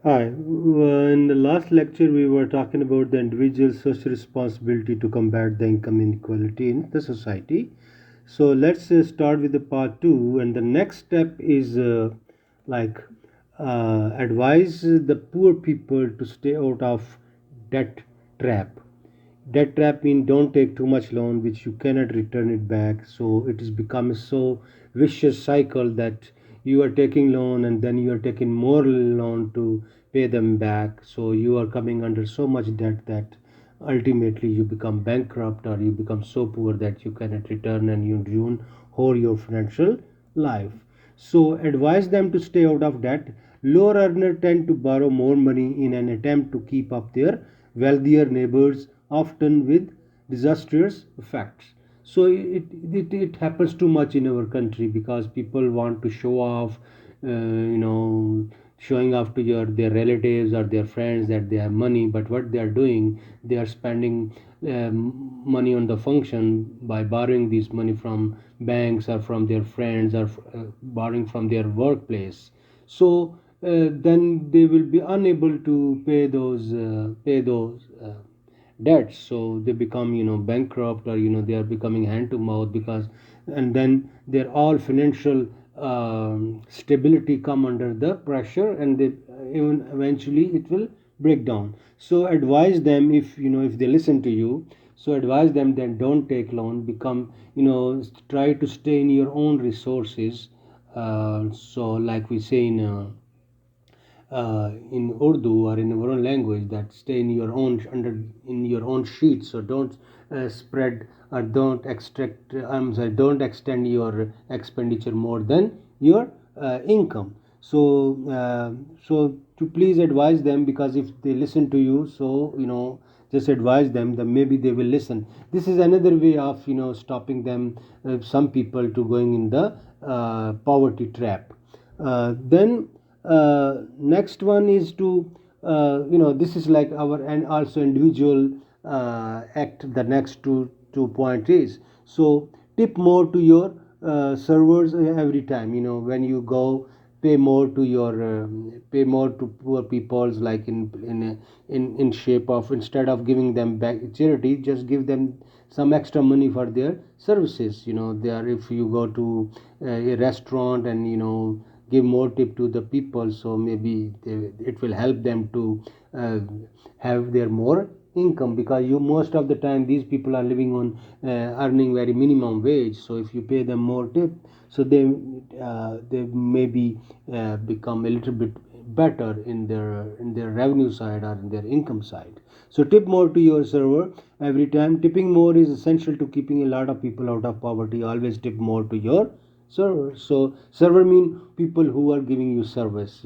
Hi. In the last lecture, we were talking about the individual social responsibility to combat the income inequality in the society. So let's start with the part 2, and the next step is like advise the poor people to stay out of debt trap. Debt trap means don't take too much loan which you cannot return it back. So it has become so vicious cycle that you are taking loan and then you are taking more loan to pay them back. So you are coming under so much debt that ultimately you become bankrupt or you become so poor that you cannot return and you ruin whole your financial life. So advise them to stay out of debt. Lower earners tend to borrow more money in an attempt to keep up their wealthier neighbors, often with disastrous effects. So it happens too much in our country because people want to show off, showing off to their relatives or their friends that they have money, but what they are doing, they are spending money on the function by borrowing this money from banks or from their friends or borrowing from their workplace. So then they will be unable to pay those debts, so they become bankrupt, or they are becoming hand to mouth because, and then their all financial stability come under the pressure, and they even eventually it will break down. So advise them, if they listen to you, so advise them that don't take loan, become, try to stay in your own resources. So like we say in Urdu or in our own language, that stay in your own under in your own sheet. So don't spread or don't extract. I'm sorry, don't extend your expenditure more than your income. So to please advise them, because if they listen to you, so just advise them that maybe they will listen. This is another way of stopping them, some people to going in the poverty trap. Then next one is to, this is like our, and also individual act. The next two point is, so tip more to your servers every time, when you go, pay more to your pay more to poor peoples, like in shape of, instead of giving them back charity, just give them some extra money for their services. They are, if you go to a restaurant and give more tip to the people, so maybe it will help them to uh, have their more income, because you, most of the time these people are living on earning very minimum wage. So if you pay them more tip, so they maybe become a little bit better in their revenue side or in their income side. So tip more to your server every time. Tipping more is essential to keeping a lot of people out of poverty. Always tip more to your server. So server mean people who are giving you service.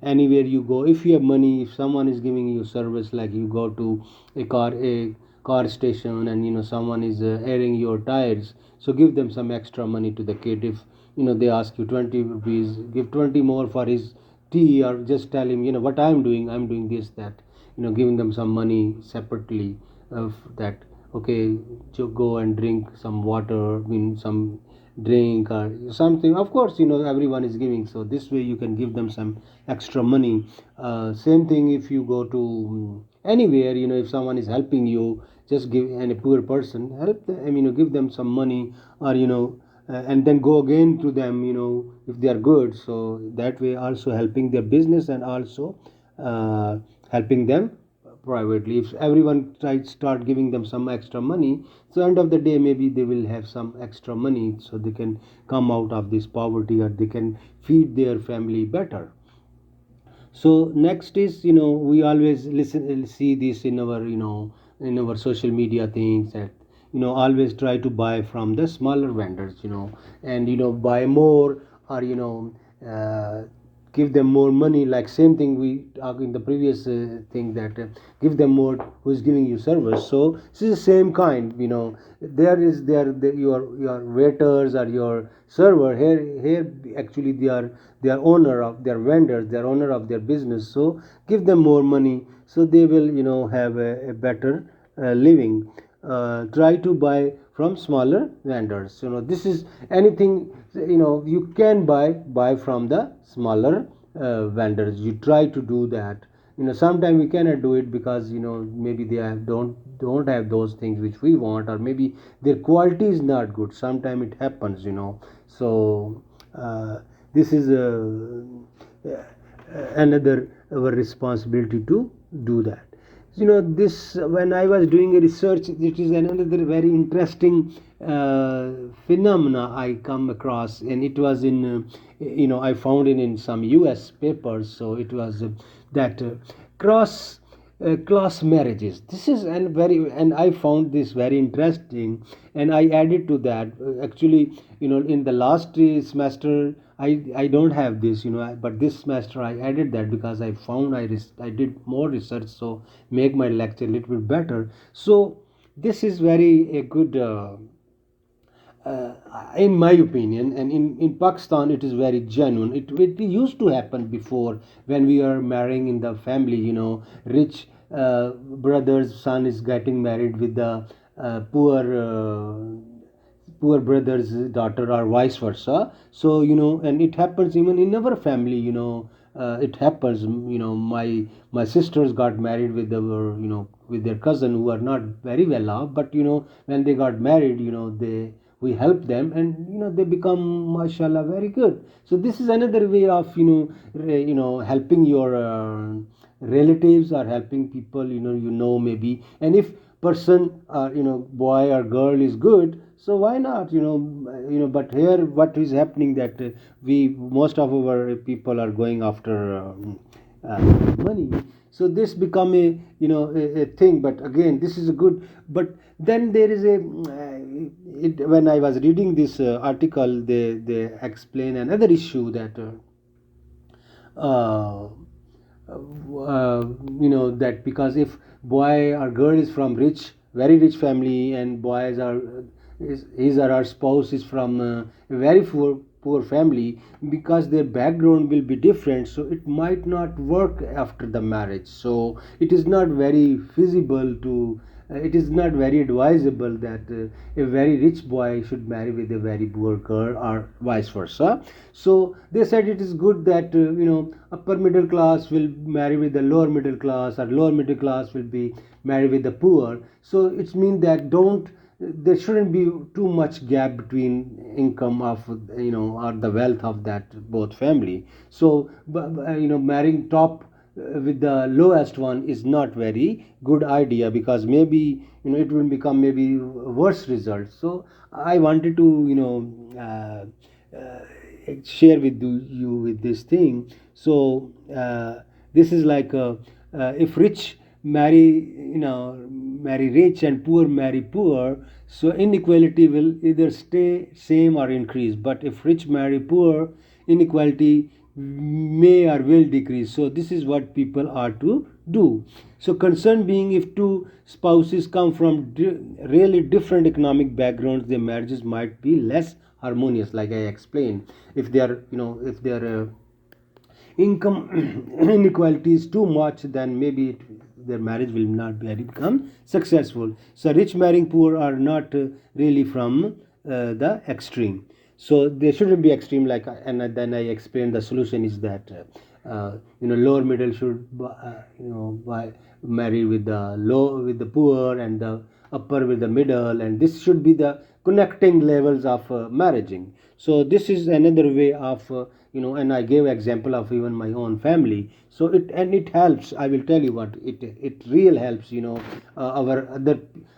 Anywhere you go, if you have money, if someone is giving you service, like you go to a car station, and someone is airing your tires, so give them some extra money to the kid. If they ask you 20 rupees, give 20 more for his tea, or just tell him, what I'm doing this, that, giving them some money separately of that. Okay, to go and drink some water, some drink or something. Of course, everyone is giving, so this way you can give them some extra money. Same thing if you go to anywhere, if someone is helping you, just give, and a poor person, help them, give them some money, or and then go again to them, if they are good. So that way also helping their business, and also uh, helping them privately. If everyone tries start giving them some extra money, so end of the day maybe they will have some extra money, so they can come out of this poverty, or they can feed their family better. So next is, we always listen see this in our, in our social media things, that always try to buy from the smaller vendors, and buy more, or uh, give them more money. Like same thing we talked in the previous thing, that give them more who is giving you service. So this is the same kind, there is your waiters or your server here actually they are owner of their vendors, they are owner of their business. So give them more money, so they will have a better living. Try to buy from smaller vendors. This is anything, you can buy from the smaller vendors. You try to do that. Sometimes we cannot do it because maybe they don't have those things which we want, or maybe their quality is not good. Sometimes it happens. So this is another our responsibility to do that. This, when I was doing a research, it is another very interesting phenomena I come across, and it was in I found it in some US papers. So it was that cross class marriages. This is and I found this very interesting, and I added to that. Actually, in the last semester, I don't have this, but this semester I added that because I found I did more research, so make my lecture a little bit better. So this is very a good. In my opinion, and in Pakistan it is very genuine. It used to happen before, when we are marrying in the family, rich brother's son is getting married with the poor brother's daughter, or vice versa. So and it happens even in our family. It happens. My sisters got married with with their cousin, who are not very well off, but when they got married, they we help them, and they become, mashallah, very good. So this is another way of helping your relatives, or helping people maybe. And if person, boy or girl, is good, so why not, but here what is happening, that we most of our people are going after uh, money. So this become a thing. But again, this is a good. But then there is when I was reading this article, they explain another issue, that uh, that because if boy or girl is from very rich family, and boys are his or her spouse is from a very poor family, because their background will be different, so it might not work after the marriage. So it is not very feasible to it is not very advisable that a very rich boy should marry with a very poor girl, or vice versa. So they said it is good that upper middle class will marry with the lower middle class, or lower middle class will be married with the poor. So it means that don't there shouldn't be too much gap between income of or the wealth of that both family. So marrying top with the lowest one is not very good idea, because maybe it will become maybe worse results. So I wanted to share with you with this thing. So this is like if rich marry rich, and poor marry poor, so inequality will either stay same or increase. But if rich marry poor, inequality may or will decrease. So this is what people are to do. So concern being, if two spouses come from really different economic backgrounds, their marriages might be less harmonious, like I explained. If they are if they are income inequality is too much, then maybe their marriage will not become successful. So rich marrying poor are not really from the extreme. So they shouldn't be extreme, like, and then I explained the solution is that lower middle should marry with the poor, and the upper with the middle, and this should be the connecting levels of marrying. So this is another way of and I gave example of even my own family. So it helps. I will tell you what it real helps. Our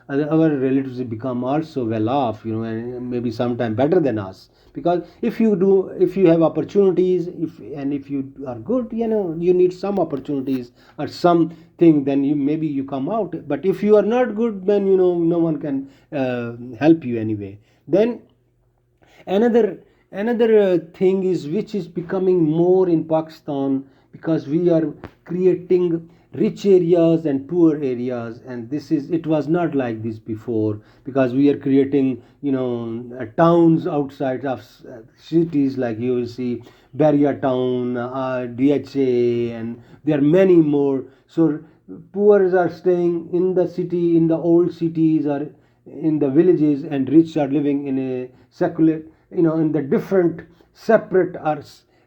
our relatives become also well off, and maybe sometime better than us, because if you have opportunities, if you are good, you need some opportunities or something, then you come out. But if you are not good, then no one can help you anyway. Then another thing is, which is becoming more in Pakistan, because we are creating rich areas and poor areas, and it was not like this before, because we are creating towns outside of cities, like you will see Barrier town, DHA, and there are many more. So poor are staying in the city, in the old cities, or in the villages, and rich are living in a secular, in the different separate or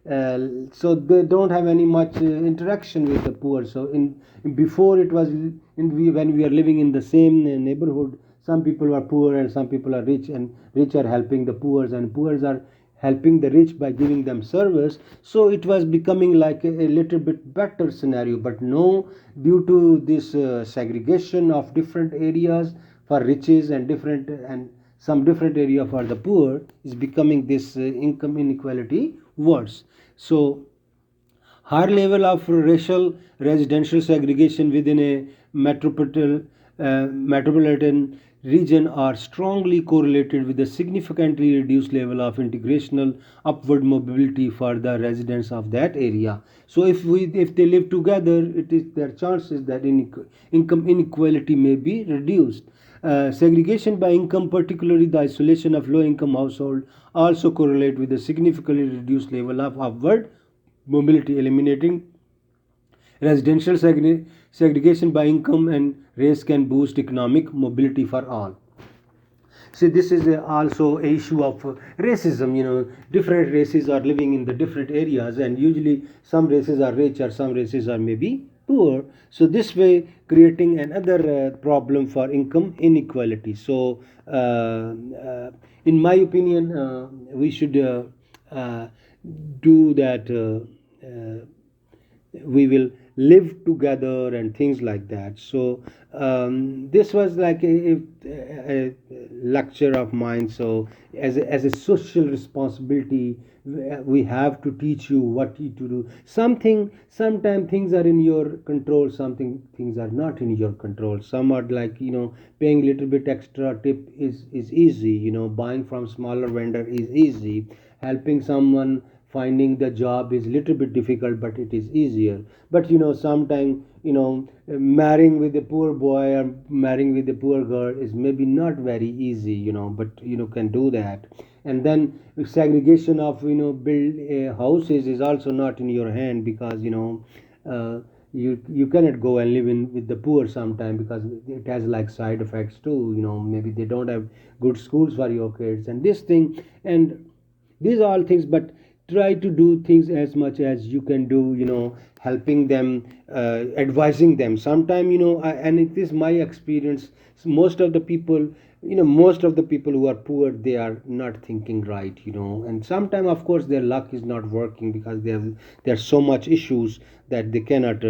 so they don't have any much interaction with the poor. So in before it was when we are living in the same neighborhood, some people are poor and some people are rich, and rich are helping the poor and poor are helping the rich by giving them service. So it was becoming like a little bit better scenario. But no, due to this segregation of different areas for riches and different and some different area for the poor, is becoming this income inequality worse. So higher level of racial residential segregation within a metropolitan region are strongly correlated with a significantly reduced level of integrational upward mobility for the residents of that area. So if they live together, it is their chances that income inequality may be reduced. Segregation by income, particularly the isolation of low-income households, also correlate with a significantly reduced level of upward mobility. Eliminating residential segregation by income and race can boost economic mobility for all. See, this is also a issue of racism. Different races are living in the different areas, and usually some races are rich or some races are maybe poor. So this way, creating another problem for income inequality. So in my opinion, we should uh, do that. We will live together and things like that. So this was like a lecture of mine. So as a social responsibility, we have to teach you what to do. Sometimes things are in your control, something things are not in your control. Some are like, paying a little bit extra tip is easy. Buying from smaller vendor is easy. Helping someone finding the job is little bit difficult, but it is easier. But sometimes, marrying with a poor boy or marrying with a poor girl is maybe not very easy, but can do that. And then segregation of build houses is also not in your hand, because uh, you cannot go and live in with the poor sometime, because it has like side effects too. Maybe they don't have good schools for your kids and this thing. And these are all things, but try to do things as much as you can do, helping them, advising them. Sometime, and it is my experience, most of the people, who are poor, they are not thinking right, and sometimes of course their luck is not working, because there's so much issues that they cannot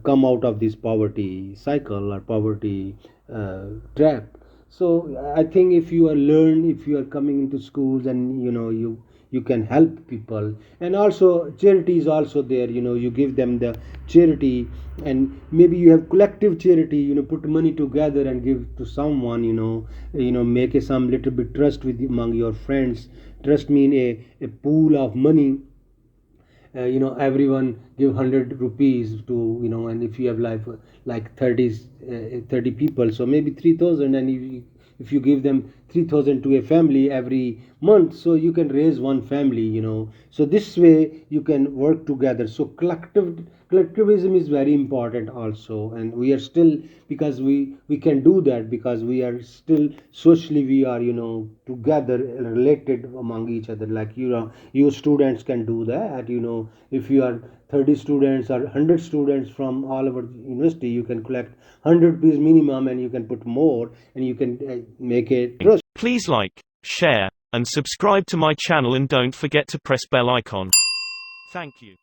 come out of this poverty cycle or poverty trap. So I think if you are coming into schools, and you can help people. And also charity is also there. You give them the charity, and maybe you have collective charity. Put money together and give to someone. Make some little bit trust with among your friends. Trust mean a pool of money. Everyone give 100 rupees to, and if you have like 30 people, so maybe 3,000. And if you give them 3,000 to a family every month, so you can raise one family. So this way you can work together. So collectivism is very important also, and we are still, because we can do that, because we are still socially, we are together, related among each other. Like you students can do that. If you are 30 students or 100 students from all over the university, you can collect 100 rupees minimum, and you can put more, and you can make a trust. Please like, share, and subscribe to my channel, and don't forget to press bell icon. Thank you.